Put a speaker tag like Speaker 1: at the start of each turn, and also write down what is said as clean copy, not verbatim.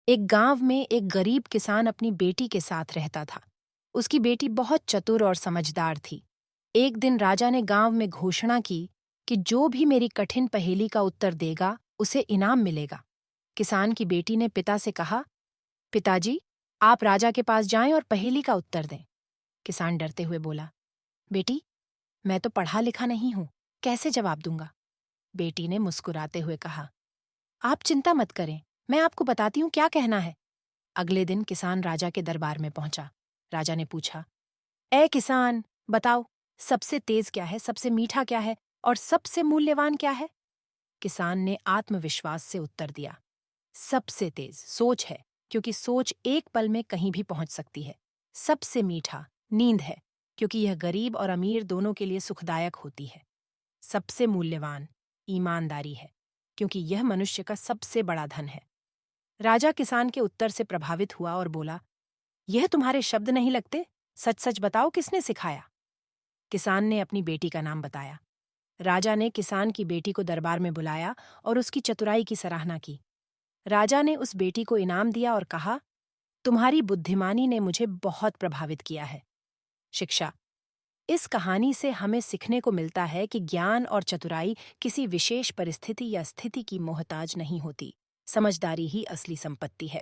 Speaker 1: एक गांव में एक गरीब किसान अपनी बेटी के साथ रहता था। उसकी बेटी बहुत चतुर और समझदार थी। एक दिन राजा ने गांव में घोषणा की कि जो भी मेरी कठिन पहेली का उत्तर देगा उसे इनाम मिलेगा। किसान की बेटी ने पिता से कहा, पिताजी, आप राजा के पास जाएं और पहेली का उत्तर दें। किसान डरते हुए बोला, बेटी, मैं तो पढ़ा लिखा नहीं हूं, कैसे जवाब दूंगा? बेटी ने मुस्कुराते हुए कहा, आप चिंता मत करें, मैं आपको बताती हूँ क्या कहना है। अगले दिन किसान राजा के दरबार में पहुंचा। राजा ने पूछा, ए किसान, बताओ, सबसे तेज क्या है, सबसे मीठा क्या है और सबसे मूल्यवान क्या है? किसान ने आत्मविश्वास से उत्तर दिया, सबसे तेज सोच है, क्योंकि सोच एक पल में कहीं भी पहुंच सकती है। सबसे मीठा नींद है, क्योंकि यह गरीब और अमीर दोनों के लिए सुखदायक होती है। सबसे मूल्यवान ईमानदारी है, क्योंकि यह मनुष्य का सबसे बड़ा धन है। राजा किसान के उत्तर से प्रभावित हुआ और बोला, यह तुम्हारे शब्द नहीं लगते, सच सच बताओ किसने सिखाया? किसान ने अपनी बेटी का नाम बताया। राजा ने किसान की बेटी को दरबार में बुलाया और उसकी चतुराई की सराहना की। राजा ने उस बेटी को इनाम दिया और कहा, तुम्हारी बुद्धिमानी ने मुझे बहुत प्रभावित किया है। शिक्षा। इस कहानी से हमें सीखने को मिलता है कि ज्ञान और चतुराई किसी विशेष परिस्थिति या स्थिति की मोहताज नहीं होती। समझदारी ही असली संपत्ति है।